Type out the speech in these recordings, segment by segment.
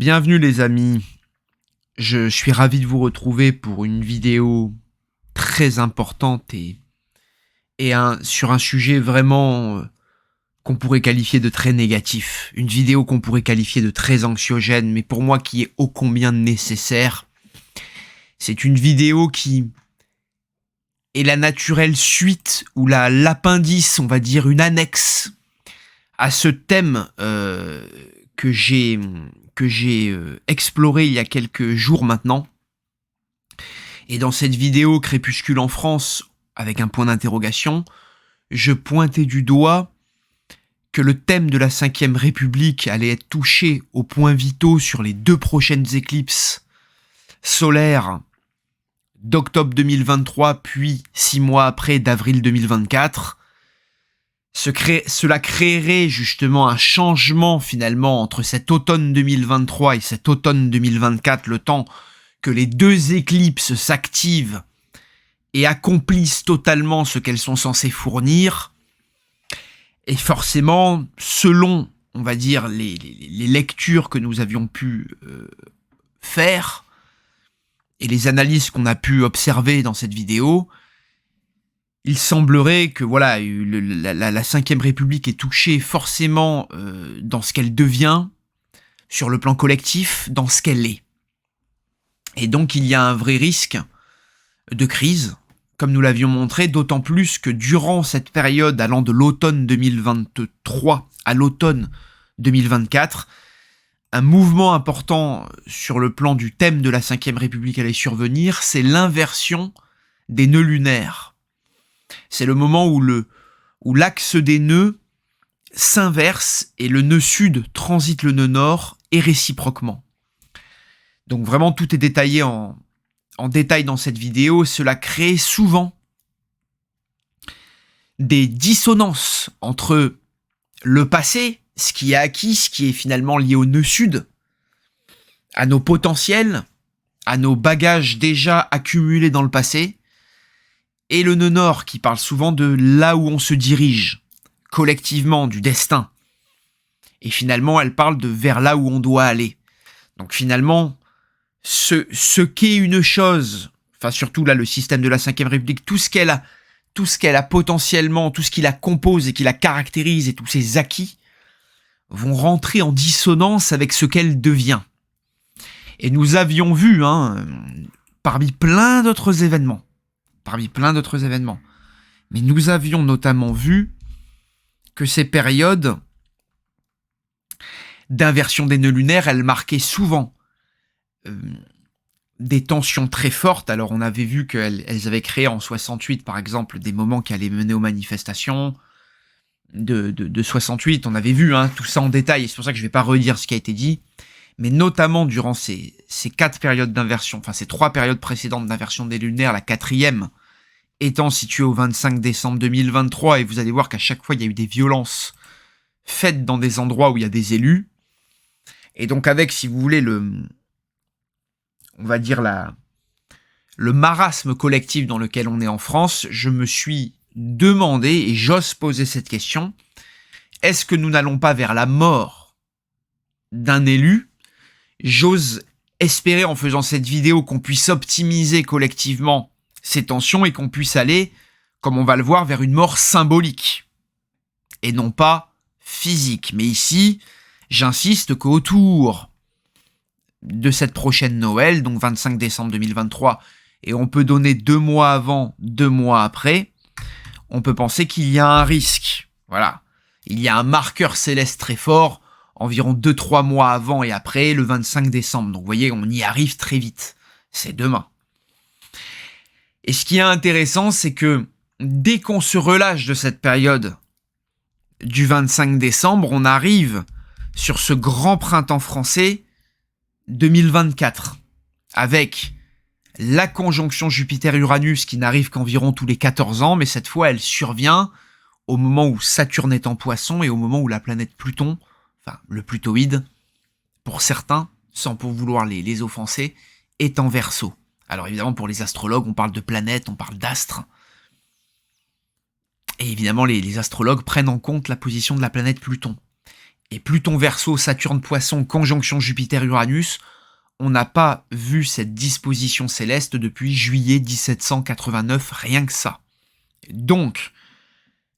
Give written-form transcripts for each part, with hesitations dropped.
Bienvenue les amis, je suis ravi de vous retrouver pour une vidéo très importante sur un sujet vraiment qu'on pourrait qualifier de très négatif. Une vidéo qu'on pourrait qualifier de très anxiogène, mais pour moi qui est ô combien nécessaire. C'est une vidéo qui est la naturelle suite ou l'appendice, on va dire une annexe à ce thème que j'ai exploré il y a quelques jours maintenant. Et dans cette vidéo Crépuscule en France, avec un point d'interrogation, je pointais du doigt que le thème de la 5e République allait être touché aux points vitaux sur les 2 prochaines éclipses solaires d'octobre 2023, puis 6 mois après d'avril 2024. Cela créerait justement un changement finalement entre cet automne 2023 et cet automne 2024, le temps que les 2 éclipses s'activent et accomplissent totalement ce qu'elles sont censées fournir. Et forcément, selon, on va dire, les lectures que nous avions pu faire et les analyses qu'on a pu observer dans cette vidéo, il semblerait que voilà, la 5e République est touchée forcément dans ce qu'elle devient, sur le plan collectif, dans ce qu'elle est. Et donc il y a un vrai risque de crise, comme nous l'avions montré, d'autant plus que durant cette période allant de l'automne 2023 à l'automne 2024, un mouvement important sur le plan du thème de la 5e République allait survenir, c'est l'inversion des nœuds lunaires. C'est le moment où l'axe des nœuds s'inverse et le nœud sud transite le nœud nord et réciproquement. Donc vraiment tout est détaillé en détail dans cette vidéo. Cela crée souvent des dissonances entre le passé, ce qui est acquis, ce qui est finalement lié au nœud sud, à nos potentiels, à nos bagages déjà accumulés dans le passé, et le nœud nord qui parle souvent de là où on se dirige, collectivement, du destin. Et finalement, elle parle de vers là où on doit aller. Donc finalement, ce qu'est une chose, enfin surtout là le système de la 5e République, tout ce qu'elle a potentiellement, tout ce qui la compose et qui la caractérise et tous ses acquis, vont rentrer en dissonance avec ce qu'elle devient. Et nous avions vu, parmi plein d'autres événements, mais nous avions notamment vu que ces périodes d'inversion des nœuds lunaires, elles marquaient souvent des tensions très fortes. Alors on avait vu qu'elles avaient créé en 68 par exemple des moments qui allaient mener aux manifestations de 68, on avait vu tout ça en détail, et c'est pour ça que je ne vais pas redire ce qui a été dit, mais notamment durant ces 4 périodes d'inversion, enfin ces 3 périodes précédentes d'inversion des lunaires, la 4e étant située au 25 décembre 2023, et vous allez voir qu'à chaque fois il y a eu des violences faites dans des endroits où il y a des élus, et donc avec, si vous voulez, on va dire le marasme collectif dans lequel on est en France, je me suis demandé, et j'ose poser cette question, est-ce que nous n'allons pas vers la mort d'un élu? J'ose espérer en faisant cette vidéo qu'on puisse optimiser collectivement ces tensions et qu'on puisse aller, comme on va le voir, vers une mort symbolique et non pas physique. Mais ici, j'insiste qu'autour de cette prochaine Noël, donc 25 décembre 2023, et on peut donner 2 mois avant, 2 mois après, on peut penser qu'il y a un risque. Voilà. Il y a un marqueur céleste très fort, environ 2-3 mois avant et après, le 25 décembre. Donc vous voyez, on y arrive très vite. C'est demain. Et ce qui est intéressant, c'est que dès qu'on se relâche de cette période du 25 décembre, on arrive sur ce grand printemps français 2024, avec la conjonction Jupiter-Uranus qui n'arrive qu'environ tous les 14 ans, mais cette fois elle survient au moment où Saturne est en Poisson et au moment où la planète Pluton, enfin le Plutoïde, pour certains, sans pour vouloir les offenser, est en Verseau. Alors évidemment pour les astrologues, on parle de planètes, on parle d'astres, et évidemment les astrologues prennent en compte la position de la planète Pluton. et Pluton Verseau, Saturne Poisson, conjonction Jupiter-Uranus, on n'a pas vu cette disposition céleste depuis juillet 1789, rien que ça. Donc,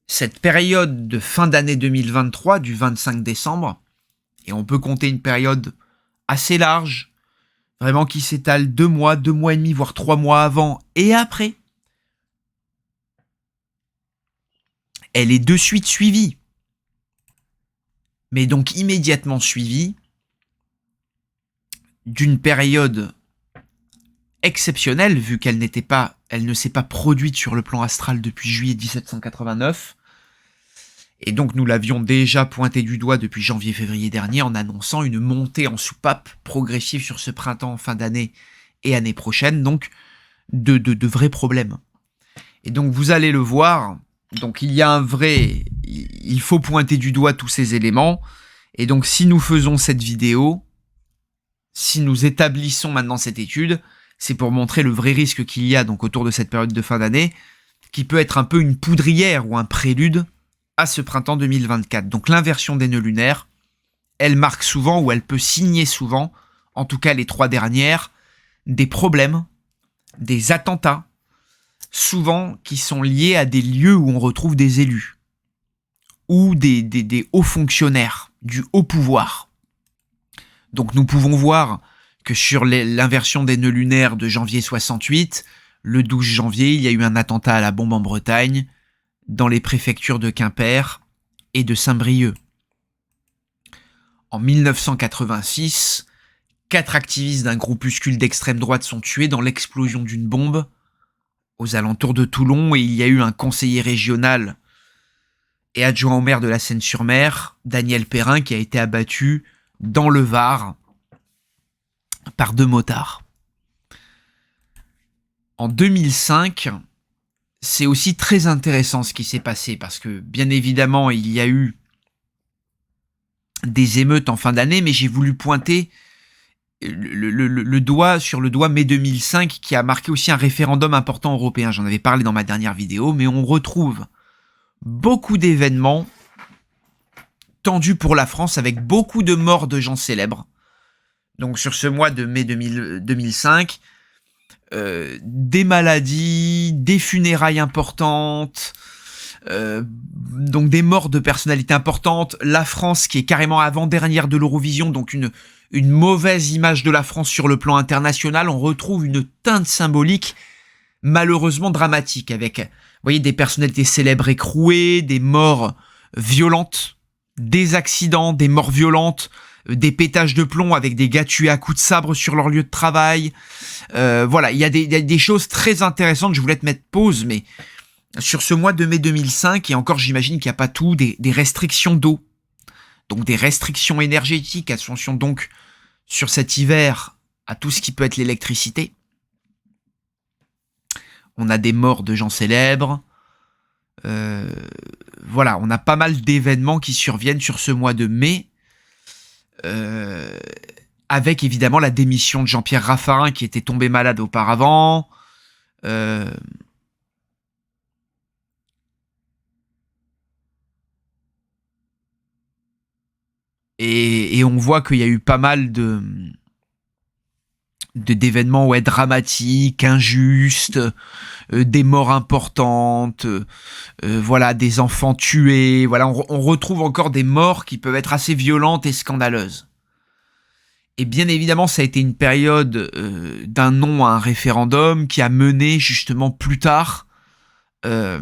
cette période de fin d'année 2023, du 25 décembre, et on peut compter une période assez large, vraiment qui s'étale 2 mois et demi, voire 3 mois avant et après, elle est de suite suivie. Mais donc immédiatement suivie d'une période exceptionnelle, vu qu'elle ne s'est pas produite sur le plan astral depuis juillet 1789. Et donc nous l'avions déjà pointé du doigt depuis janvier-février dernier en annonçant une montée en soupape progressive sur ce printemps, fin d'année et année prochaine, donc de vrais problèmes. Et donc vous allez le voir, donc il faut pointer du doigt tous ces éléments. Et donc si nous faisons cette vidéo, si nous établissons maintenant cette étude, c'est pour montrer le vrai risque qu'il y a donc autour de cette période de fin d'année, qui peut être un peu une poudrière ou un prélude à ce printemps 2024. Donc l'inversion des nœuds lunaires, elle marque souvent, ou elle peut signer souvent, en tout cas les 3 dernières, des problèmes, des attentats, souvent qui sont liés à des lieux où on retrouve des élus, ou des hauts fonctionnaires, du haut pouvoir. Donc nous pouvons voir que sur l'inversion des nœuds lunaires de janvier 68, le 12 janvier, il y a eu un attentat à la bombe en Bretagne, dans les préfectures de Quimper et de Saint-Brieuc. En 1986, 4 activistes d'un groupuscule d'extrême droite sont tués dans l'explosion d'une bombe aux alentours de Toulon, et il y a eu un conseiller régional et adjoint au maire de la Seine-sur-Mer, Daniel Perrin, qui a été abattu dans le Var par 2 motards. En 2005, c'est aussi très intéressant ce qui s'est passé, parce que bien évidemment il y a eu des émeutes en fin d'année, mais j'ai voulu pointer le doigt sur le doigt mai 2005, qui a marqué aussi un référendum important européen. J'en avais parlé dans ma dernière vidéo, mais on retrouve beaucoup d'événements tendus pour la France, avec beaucoup de morts de gens célèbres. Donc sur ce mois de mai 2005, des maladies, des funérailles importantes, donc des morts de personnalités importantes, la France qui est carrément avant-dernière de l'Eurovision, donc une mauvaise image de la France sur le plan international. On retrouve une teinte symbolique malheureusement dramatique, avec, vous voyez, des personnalités célèbres écrouées, des morts violentes, des accidents, des morts violentes, des pétages de plomb avec des gars tués à coups de sabre sur leur lieu de travail. Voilà, il y a des choses très intéressantes. Je voulais te mettre pause, mais sur ce mois de mai 2005, et encore j'imagine qu'il n'y a pas tout, des restrictions d'eau, donc des restrictions énergétiques, attention donc sur cet hiver à tout ce qui peut être l'électricité. On a des morts de gens célèbres. Voilà, on a pas mal d'événements qui surviennent sur ce mois de mai, avec évidemment la démission de Jean-Pierre Raffarin qui était tombé malade auparavant. Et on voit qu'il y a eu pas mal d'événements dramatiques, injustes, des morts importantes, voilà, des enfants tués. Voilà, on retrouve encore des morts qui peuvent être assez violentes et scandaleuses. Et bien évidemment, ça a été une période d'un non à un référendum qui a mené justement plus tard au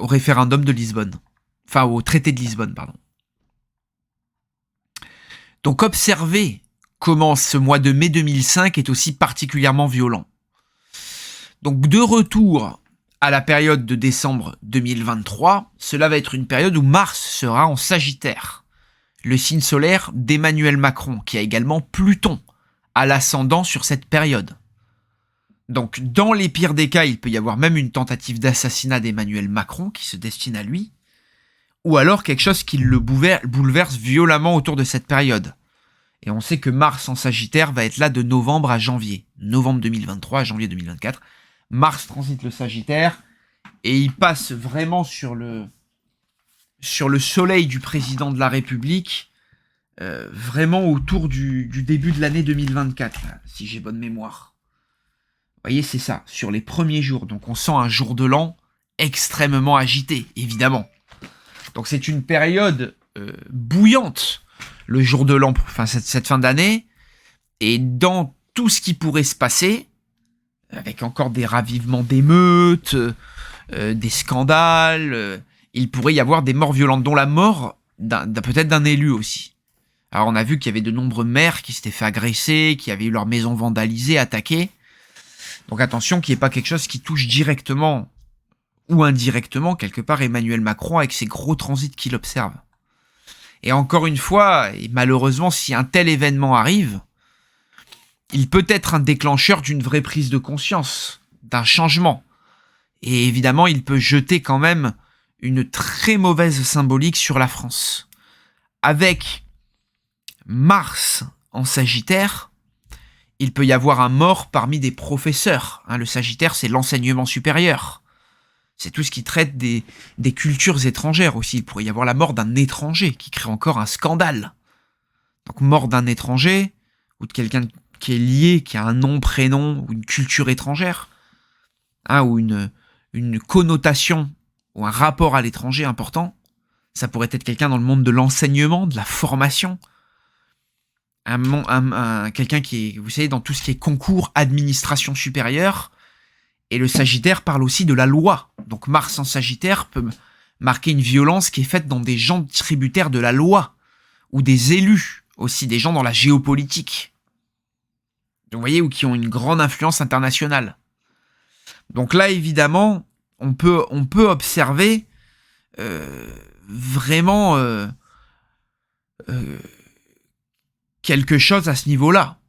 référendum de Lisbonne. Enfin, au traité de Lisbonne, pardon. Donc observez comment ce mois de mai 2005 est aussi particulièrement violent. Donc de retour à la période de décembre 2023, cela va être une période où Mars sera en Sagittaire, le signe solaire d'Emmanuel Macron, qui a également Pluton à l'ascendant sur cette période. Donc dans les pires des cas, il peut y avoir même une tentative d'assassinat d'Emmanuel Macron qui se destine à lui, ou alors quelque chose qui le bouleverse violemment autour de cette période. Et on sait que Mars en Sagittaire va être là de novembre à janvier. Novembre 2023 à janvier 2024. Mars transite le Sagittaire et il passe vraiment sur sur le soleil du président de la République, vraiment autour du début de l'année 2024, là, si j'ai bonne mémoire. Vous voyez, c'est ça, sur les premiers jours. Donc on sent un jour de l'an extrêmement agité, évidemment. Donc c'est une période bouillante, le jour de l'an, enfin cette fin d'année, et dans tout ce qui pourrait se passer, avec encore des ravivements d'émeutes, des scandales, il pourrait y avoir des morts violentes, dont la mort peut-être d'un élu aussi. Alors on a vu qu'il y avait de nombreux maires qui s'étaient fait agresser, qui avaient eu leur maison vandalisée, attaquée. Donc attention qu'il n'y ait pas quelque chose qui touche directement ou indirectement, quelque part, Emmanuel Macron avec ses gros transits qu'il observe. Et encore une fois, et malheureusement, si un tel événement arrive, il peut être un déclencheur d'une vraie prise de conscience, d'un changement. Et évidemment, il peut jeter quand même une très mauvaise symbolique sur la France. Avec Mars en Sagittaire, il peut y avoir un mort parmi des professeurs. Le Sagittaire, c'est l'enseignement supérieur. C'est tout ce qui traite des cultures étrangères aussi. Il pourrait y avoir la mort d'un étranger qui crée encore un scandale. Donc mort d'un étranger, ou de quelqu'un qui est lié, qui a un nom, prénom, ou une culture étrangère, ou une connotation, ou un rapport à l'étranger important. Ça pourrait être quelqu'un dans le monde de l'enseignement, de la formation. Quelqu'un qui est, vous savez, dans tout ce qui est concours, administration supérieure. Et le Sagittaire parle aussi de la loi. Donc Mars en Sagittaire peut marquer une violence qui est faite dans des gens tributaires de la loi, ou des élus, aussi des gens dans la géopolitique. Vous voyez, ou qui ont une grande influence internationale. Donc là, évidemment, on peut observer vraiment quelque chose à ce niveau-là.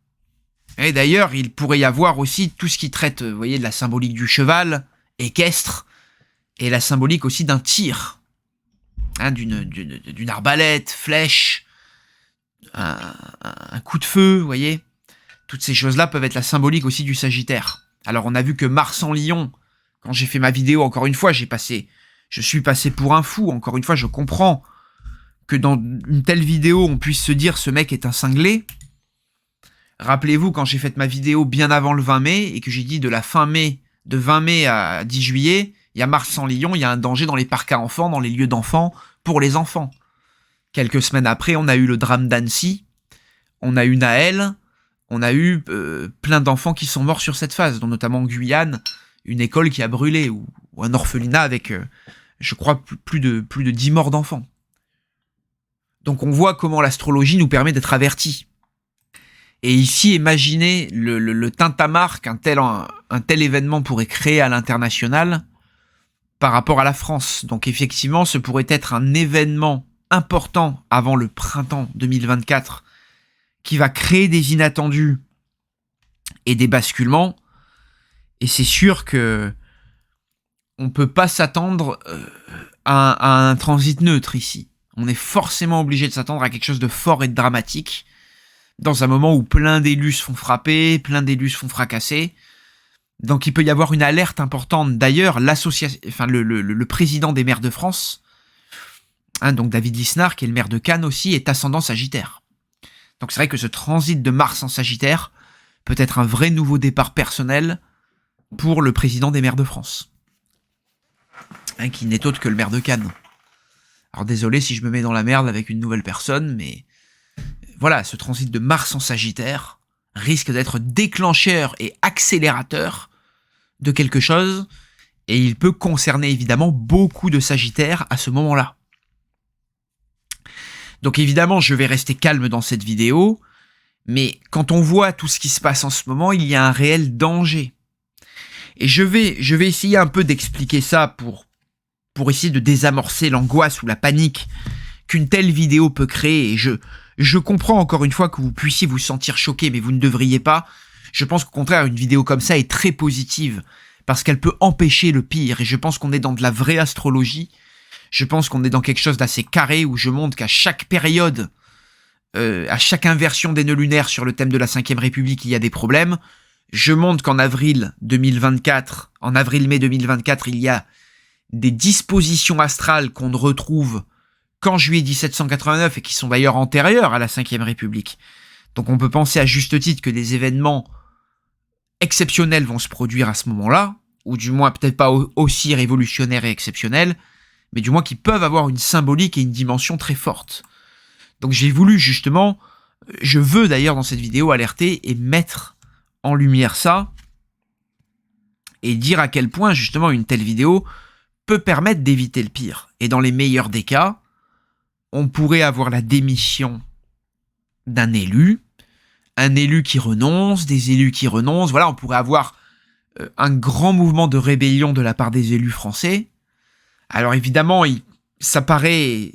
Et d'ailleurs, il pourrait y avoir aussi tout ce qui traite, vous voyez, de la symbolique du cheval, équestre, et la symbolique aussi d'un tir, d'une arbalète, flèche, un coup de feu, vous voyez. Toutes ces choses-là peuvent être la symbolique aussi du Sagittaire. Alors on a vu que Mars en Lion, quand j'ai fait ma vidéo, encore une fois, je suis passé pour un fou. Encore une fois, je comprends que dans une telle vidéo, on puisse se dire ce mec est un cinglé. Rappelez-vous, quand j'ai fait ma vidéo bien avant le 20 mai, et que j'ai dit de 20 mai à 10 juillet, il y a Mars en Lion, il y a un danger dans les parcs à enfants, dans les lieux d'enfants, pour les enfants. Quelques semaines après, on a eu le drame d'Annecy, on a eu Naël, on a eu plein d'enfants qui sont morts sur cette phase, dont notamment en Guyane, une école qui a brûlé, ou un orphelinat avec, je crois, plus de 10 morts d'enfants. Donc on voit comment l'astrologie nous permet d'être avertis. Et ici, imaginez le tintamarre qu'un tel événement pourrait créer à l'international par rapport à la France. Donc effectivement, ce pourrait être un événement important avant le printemps 2024 qui va créer des inattendus et des basculements. Et c'est sûr que on peut pas s'attendre à un transit neutre ici. On est forcément obligé de s'attendre à quelque chose de fort et de dramatique, dans un moment où plein d'élus se font frapper, plein d'élus se font fracasser. Donc il peut y avoir une alerte importante. D'ailleurs, le président des maires de France, donc David Lisnard, qui est le maire de Cannes aussi, est ascendant Sagittaire. Donc c'est vrai que ce transit de Mars en Sagittaire peut être un vrai nouveau départ personnel pour le président des maires de France, qui n'est autre que le maire de Cannes. Alors désolé si je me mets dans la merde avec une nouvelle personne, mais voilà, ce transit de Mars en Sagittaire risque d'être déclencheur et accélérateur de quelque chose, et il peut concerner évidemment beaucoup de Sagittaires à ce moment-là. Donc évidemment, je vais rester calme dans cette vidéo, mais quand on voit tout ce qui se passe en ce moment, il y a un réel danger. Et je vais essayer un peu d'expliquer ça pour essayer de désamorcer l'angoisse ou la panique qu'une telle vidéo peut créer. Et je comprends encore une fois que vous puissiez vous sentir choqué, mais vous ne devriez pas. Je pense qu'au contraire, une vidéo comme ça est très positive, parce qu'elle peut empêcher le pire. Et je pense qu'on est dans de la vraie astrologie. Je pense qu'on est dans quelque chose d'assez carré, où je montre qu'à chaque période, à chaque inversion des nœuds lunaires sur le thème de la 5e République, il y a des problèmes. Je montre qu'en avril-mai 2024, il y a des dispositions astrales qu'on ne retrouve qu'en juillet 1789 et qui sont d'ailleurs antérieurs à la Ve République. Donc on peut penser à juste titre que des événements exceptionnels vont se produire à ce moment-là, ou du moins peut-être pas aussi révolutionnaires et exceptionnels, mais du moins qui peuvent avoir une symbolique et une dimension très forte. Donc j'ai voulu justement, je veux d'ailleurs dans cette vidéo alerter et mettre en lumière ça, et dire à quel point justement une telle vidéo peut permettre d'éviter le pire. Et dans les meilleurs des cas, on pourrait avoir la démission d'un élu, un élu qui renonce, des élus qui renoncent, voilà, on pourrait avoir un grand mouvement de rébellion de la part des élus français. Alors évidemment, ça paraît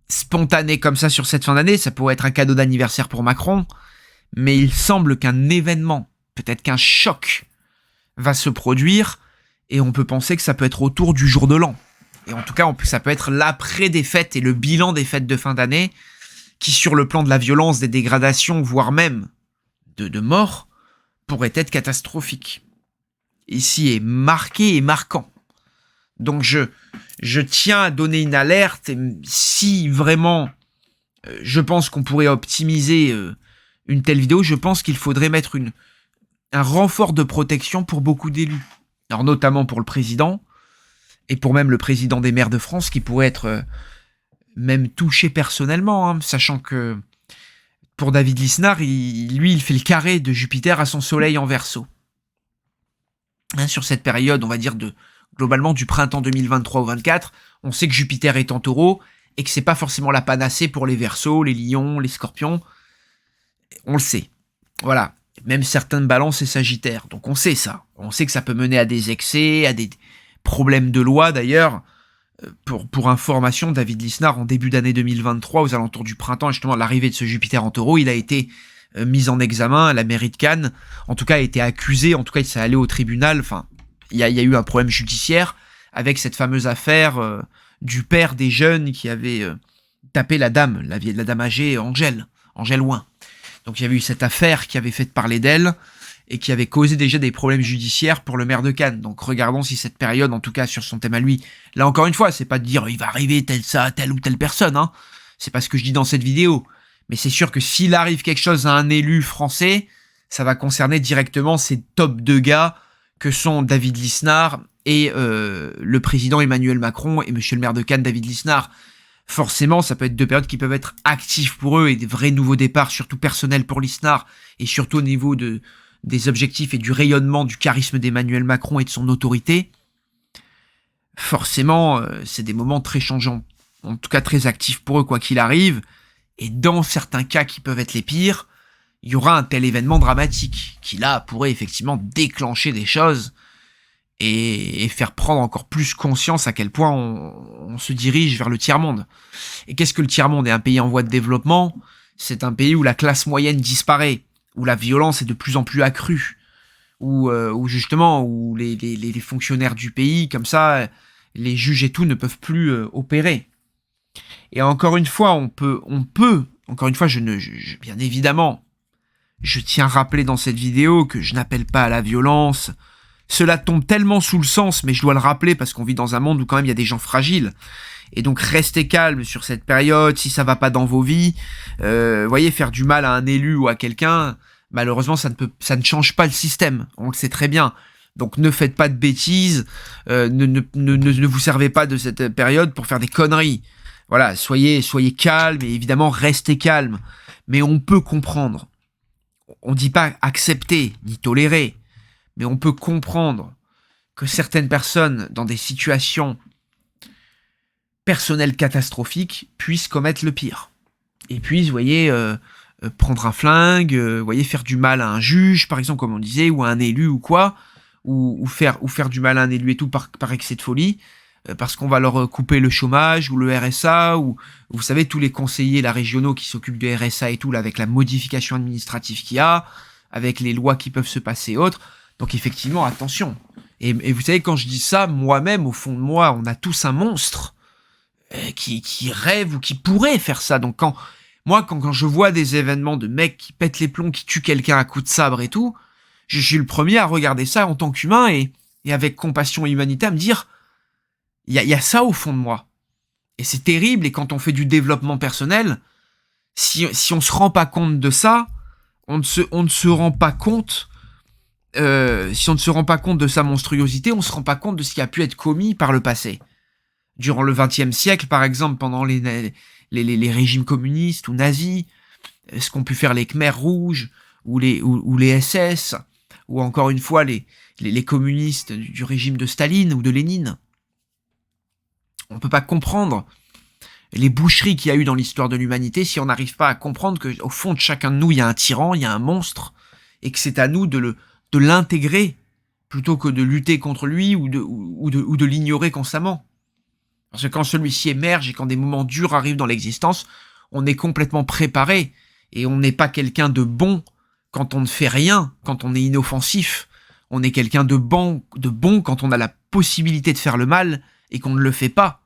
spontané comme ça sur cette fin d'année, ça pourrait être un cadeau d'anniversaire pour Macron, mais il semble qu'un événement, peut-être qu'un choc, va se produire, et on peut penser que ça peut être autour du jour de l'an. Et en tout cas, ça peut être l'après des fêtes et le bilan des fêtes de fin d'année, qui sur le plan de la violence, des dégradations, voire même de morts, pourrait être catastrophique. Ici est marqué et marquant. Donc je tiens à donner une alerte, et si vraiment je pense qu'on pourrait optimiser une telle vidéo, je pense qu'il faudrait mettre un renfort de protection pour beaucoup d'élus. Alors notamment pour le président, et pour même le président des maires de France, qui pourrait être même touché personnellement, hein, sachant que pour David Lisnard, il fait le carré de Jupiter à son soleil en Verseau. Hein, sur cette période, on va dire globalement du printemps 2023 au 24, on sait que Jupiter est en Taureau, et que c'est pas forcément la panacée pour les Verseaux, les Lions, les Scorpions. On le sait. Voilà. Même certaines balances et sagittaires. Donc on sait ça. On sait que ça peut mener à des excès, à des problèmes de loi d'ailleurs. Pour information, David Lisnard, en début d'année 2023, aux alentours du printemps, justement l'arrivée de ce Jupiter en Taureau, il a été mis en examen à la mairie de Cannes. En tout cas, a été accusé. En tout cas, il s'est allé au tribunal. Enfin, il y a eu un problème judiciaire avec cette fameuse affaire du père des jeunes qui avait tapé la dame âgée, Angèle Ouin. Donc il y avait eu cette affaire qui avait fait parler d'elle et qui avait causé déjà des problèmes judiciaires pour le maire de Cannes. Donc regardons si cette période, en tout cas sur son thème à lui, là encore une fois, c'est pas de dire il va arriver telle ou telle personne, hein. C'est pas ce que je dis dans cette vidéo. Mais c'est sûr que s'il arrive quelque chose à un élu français, ça va concerner directement ces top 2 gars que sont David Lisnard et le président Emmanuel Macron et monsieur le maire de Cannes, David Lisnard. Forcément, ça peut être 2 périodes qui peuvent être actives pour eux et des vrais nouveaux départs, surtout personnels pour Lisnard, et surtout au niveau des objectifs et du rayonnement du charisme d'Emmanuel Macron et de son autorité. Forcément, c'est des moments très changeants, en tout cas très actifs pour eux quoi qu'il arrive, et dans certains cas qui peuvent être les pires, il y aura un tel événement dramatique qui là pourrait effectivement déclencher des choses et faire prendre encore plus conscience à quel point on se dirige vers le tiers-monde. Et qu'est-ce que le tiers-monde? Est un pays en voie de développement, c'est un pays où la classe moyenne disparaît, où la violence est de plus en plus accrue, où les fonctionnaires du pays, comme ça, les juges et tout, ne peuvent plus opérer. Et encore une fois, on peut, encore une fois, bien évidemment, je tiens à rappeler dans cette vidéo que je n'appelle pas à la violence. Cela tombe tellement sous le sens, mais je dois le rappeler parce qu'on vit dans un monde où quand même il y a des gens fragiles. Et donc restez calme sur cette période, si ça va pas dans vos vies. Voyez, faire du mal à un élu ou à quelqu'un, malheureusement ça ne change pas le système, on le sait très bien. Donc ne faites pas de bêtises, ne vous servez pas de cette période pour faire des conneries. Voilà, soyez calme et évidemment restez calme. Mais on peut comprendre. On dit pas accepter ni tolérer, mais on peut comprendre que certaines personnes, dans des situations personnelles catastrophiques, puissent commettre le pire. Et puissent, vous voyez, prendre un flingue, voyez, faire du mal à un juge, par exemple, comme on disait, ou à un élu ou quoi, ou faire du mal à un élu et tout par excès de folie, parce qu'on va leur couper le chômage ou le RSA, ou vous savez, tous les conseillers là, régionaux qui s'occupent du RSA et tout, là, avec la modification administrative qu'il y a, avec les lois qui peuvent se passer et autres. Donc effectivement, attention. Et vous savez, quand je dis ça, moi-même, au fond de moi, on a tous un monstre qui rêve ou qui pourrait faire ça. Donc quand je vois des événements de mecs qui pètent les plombs, qui tuent quelqu'un à coups de sabre et tout, je suis le premier à regarder ça en tant qu'humain et avec compassion et humanité à me dire, il y a ça au fond de moi. Et c'est terrible, et quand on fait du développement personnel, si on se rend pas compte de ça, on ne se rend pas compte, si on ne se rend pas compte de sa monstruosité, on se rend pas compte de ce qui a pu être commis par le passé. Durant le XXe siècle, par exemple, pendant les régimes communistes ou nazis, ce qu'ont pu faire les Khmers rouges, ou les SS, ou encore une fois les communistes du régime de Staline ou de Lénine. On ne peut pas comprendre les boucheries qu'il y a eu dans l'histoire de l'humanité si on n'arrive pas à comprendre qu'au fond de chacun de nous, il y a un tyran, il y a un monstre, et que c'est à nous de l'intégrer plutôt que de lutter contre lui ou de l'ignorer constamment. Parce que quand celui-ci émerge et quand des moments durs arrivent dans l'existence, on est complètement préparé, et on n'est pas quelqu'un de bon quand on ne fait rien, quand on est inoffensif. On est quelqu'un de bon quand on a la possibilité de faire le mal et qu'on ne le fait pas,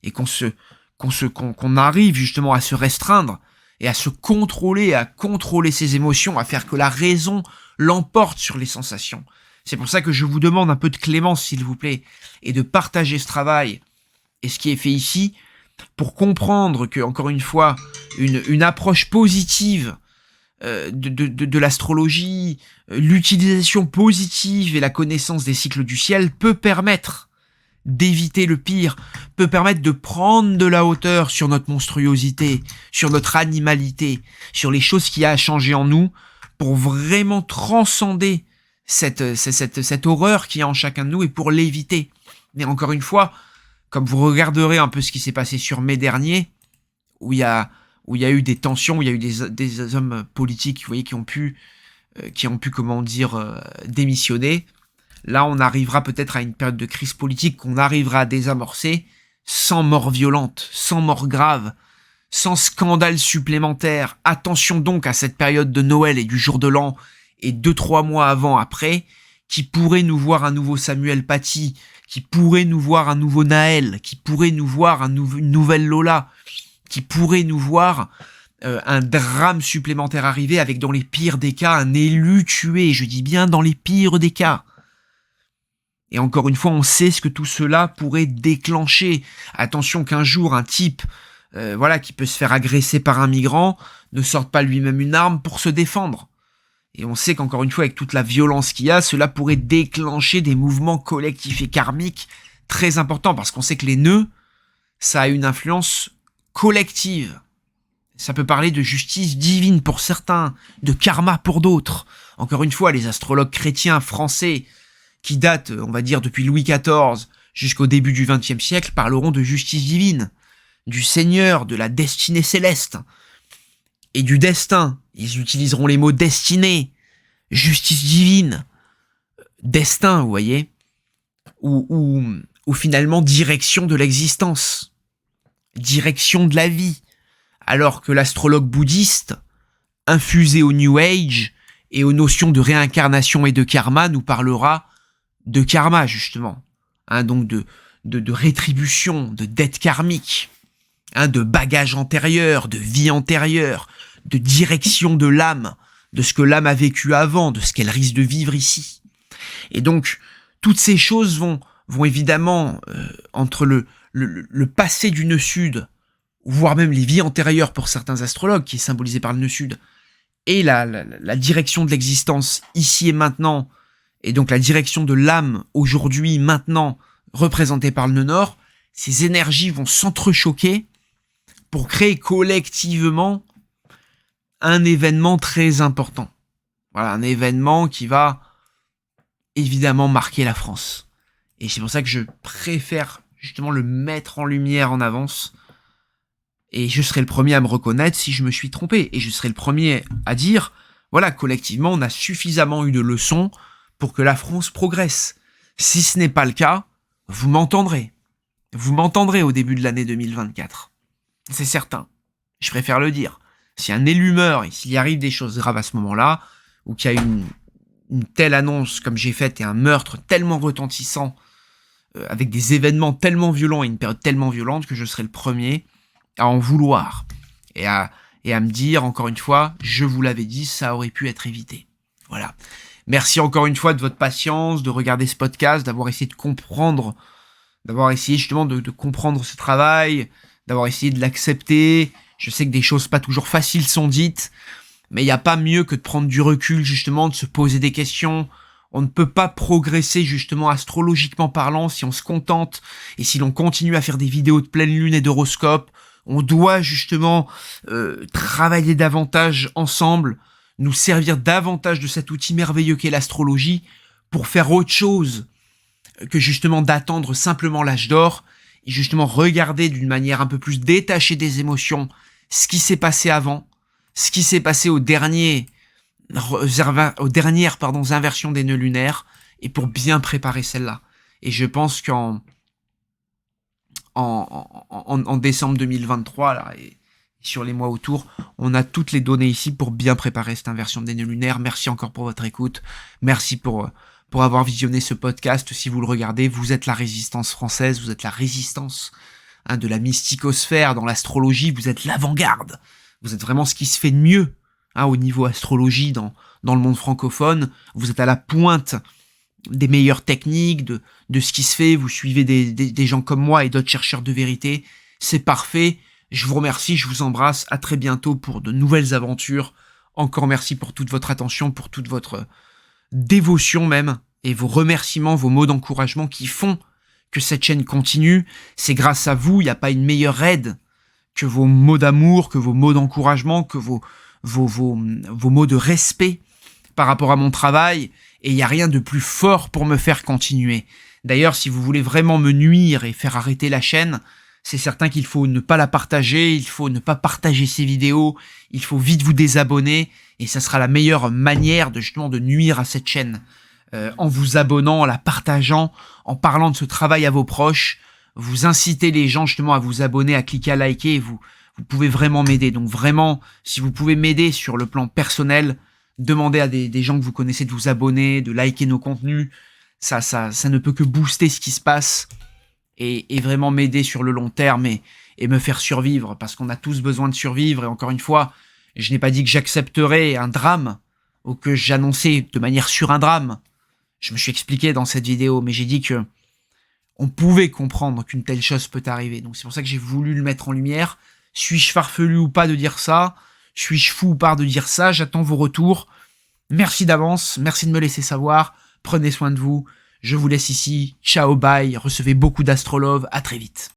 et qu'on arrive justement à se restreindre et à se contrôler, à contrôler ses émotions, à faire que la raison l'emporte sur les sensations. C'est pour ça que je vous demande un peu de clémence, s'il vous plaît, et de partager ce travail et ce qui est fait ici pour comprendre que, encore une fois, une approche positive de l'astrologie, l'utilisation positive et la connaissance des cycles du ciel peut permettre d'éviter le pire, peut permettre de prendre de la hauteur sur notre monstruosité, sur notre animalité, sur les choses qu'il y a à changer en nous, pour vraiment transcender cette horreur qu'il y a en chacun de nous et pour l'éviter. Mais encore une fois, comme vous regarderez un peu ce qui s'est passé sur mai dernier, où il y a eu des tensions, où il y a eu des hommes politiques, vous voyez, qui ont pu, comment dire, démissionner. Là, on arrivera peut-être à une période de crise politique qu'on arrivera à désamorcer sans mort violente, sans mort grave, sans scandale supplémentaire. Attention donc à cette période de Noël et du jour de l'an et 2-3 mois avant, après, qui pourrait nous voir un nouveau Samuel Paty, qui pourrait nous voir un nouveau Naël, qui pourrait nous voir une nouvelle Lola, qui pourrait nous voir un drame supplémentaire arriver avec, dans les pires des cas, un élu tué. Je dis bien dans les pires des cas. Et encore une fois, on sait ce que tout cela pourrait déclencher. Attention qu'un jour, un type qui peut se faire agresser par un migrant ne sorte pas lui-même une arme pour se défendre. Et on sait qu'encore une fois, avec toute la violence qu'il y a, cela pourrait déclencher des mouvements collectifs et karmiques très importants, parce qu'on sait que les nœuds, ça a une influence collective. Ça peut parler de justice divine pour certains, de karma pour d'autres. Encore une fois, les astrologues chrétiens français, qui datent, on va dire, depuis Louis XIV jusqu'au début du XXe siècle, parleront de justice divine, du Seigneur, de la destinée céleste, et du destin. Ils utiliseront les mots destinée, justice divine, destin, vous voyez, ou finalement direction de l'existence, direction de la vie, alors que l'astrologue bouddhiste, infusé au New Age et aux notions de réincarnation et de karma, nous parlera de karma, justement, donc de rétribution, de dette karmique, de bagage antérieur, de vie antérieure, de direction de l'âme, de ce que l'âme a vécu avant, de ce qu'elle risque de vivre ici. Et donc, toutes ces choses vont évidemment, entre le passé du nœud sud, voire même les vies antérieures pour certains astrologues, qui est symbolisé par le nœud sud, et la direction de l'existence ici et maintenant, et donc la direction de l'âme aujourd'hui, maintenant, représentée par le nœud nord, ces énergies vont s'entrechoquer pour créer collectivement un événement très important. Voilà, un événement qui va évidemment marquer la France. Et c'est pour ça que je préfère justement le mettre en lumière en avance. Et je serai le premier à me reconnaître si je me suis trompé. Et je serai le premier à dire, voilà, collectivement, on a suffisamment eu de leçons pour que la France progresse. Si ce n'est pas le cas, vous m'entendrez. Vous m'entendrez au début de l'année 2024. C'est certain. Je préfère le dire. Si un élu meurt et s'il y arrive des choses graves à ce moment-là, ou qu'il y a une telle annonce comme j'ai faite et un meurtre tellement retentissant, avec des événements tellement violents et une période tellement violente, que je serai le premier à en vouloir. Et à me dire, encore une fois, je vous l'avais dit, ça aurait pu être évité. Voilà. Merci encore une fois de votre patience, de regarder ce podcast, d'avoir essayé de comprendre, d'avoir essayé justement de comprendre ce travail, d'avoir essayé de l'accepter. Je sais que des choses pas toujours faciles sont dites, mais il n'y a pas mieux que de prendre du recul, justement, de se poser des questions. On ne peut pas progresser, justement, astrologiquement parlant, si on se contente et si l'on continue à faire des vidéos de pleine lune et d'horoscope. On doit, justement, travailler davantage ensemble, nous servir davantage de cet outil merveilleux qu'est l'astrologie pour faire autre chose que, justement, d'attendre simplement l'âge d'or et, justement, regarder d'une manière un peu plus détachée des émotions ce qui s'est passé avant, ce qui s'est passé aux dernières inversions des nœuds lunaires, et pour bien préparer celle-là. Et je pense qu'en décembre 2023, là, et sur les mois autour, on a toutes les données ici pour bien préparer cette inversion des nœuds lunaires. Merci encore pour votre écoute. Merci pour avoir visionné ce podcast. Si vous le regardez, vous êtes la résistance française, vous êtes la résistance de la mysticosphère dans l'astrologie, vous êtes l'avant-garde. Vous êtes vraiment ce qui se fait de mieux au niveau astrologie dans le monde francophone. Vous êtes à la pointe des meilleures techniques, de ce qui se fait. Vous suivez des gens comme moi et d'autres chercheurs de vérité. C'est parfait. Je vous remercie, je vous embrasse. À très bientôt pour de nouvelles aventures. Encore merci pour toute votre attention, pour toute votre dévotion même, et vos remerciements, vos mots d'encouragement qui font que cette chaîne continue. C'est grâce à vous, il n'y a pas une meilleure aide que vos mots d'amour, que vos mots d'encouragement, que vos mots de respect par rapport à mon travail, et il n'y a rien de plus fort pour me faire continuer. D'ailleurs, si vous voulez vraiment me nuire et faire arrêter la chaîne, c'est certain qu'il faut ne pas la partager, il faut ne pas partager ces vidéos, il faut vite vous désabonner, et ça sera la meilleure manière justement de nuire à cette chaîne. En vous abonnant, en la partageant, en parlant de ce travail à vos proches, vous incitez les gens justement à vous abonner, à cliquer à liker, et vous pouvez vraiment m'aider. Donc vraiment, si vous pouvez m'aider sur le plan personnel, demandez à des gens que vous connaissez de vous abonner, de liker nos contenus. Ça ne peut que booster ce qui se passe et vraiment m'aider sur le long terme et me faire survivre, parce qu'on a tous besoin de survivre. Et encore une fois, je n'ai pas dit que j'accepterais un drame ou que j'annonçais de manière sur un drame. Je me suis expliqué dans cette vidéo, mais j'ai dit que on pouvait comprendre qu'une telle chose peut arriver. Donc c'est pour ça que j'ai voulu le mettre en lumière. Suis-je farfelu ou pas de dire ça? Suis-je fou ou pas de dire ça? J'attends vos retours. Merci d'avance, merci de me laisser savoir. Prenez soin de vous. Je vous laisse ici. Ciao, bye. Recevez beaucoup d'astrolove. À très vite.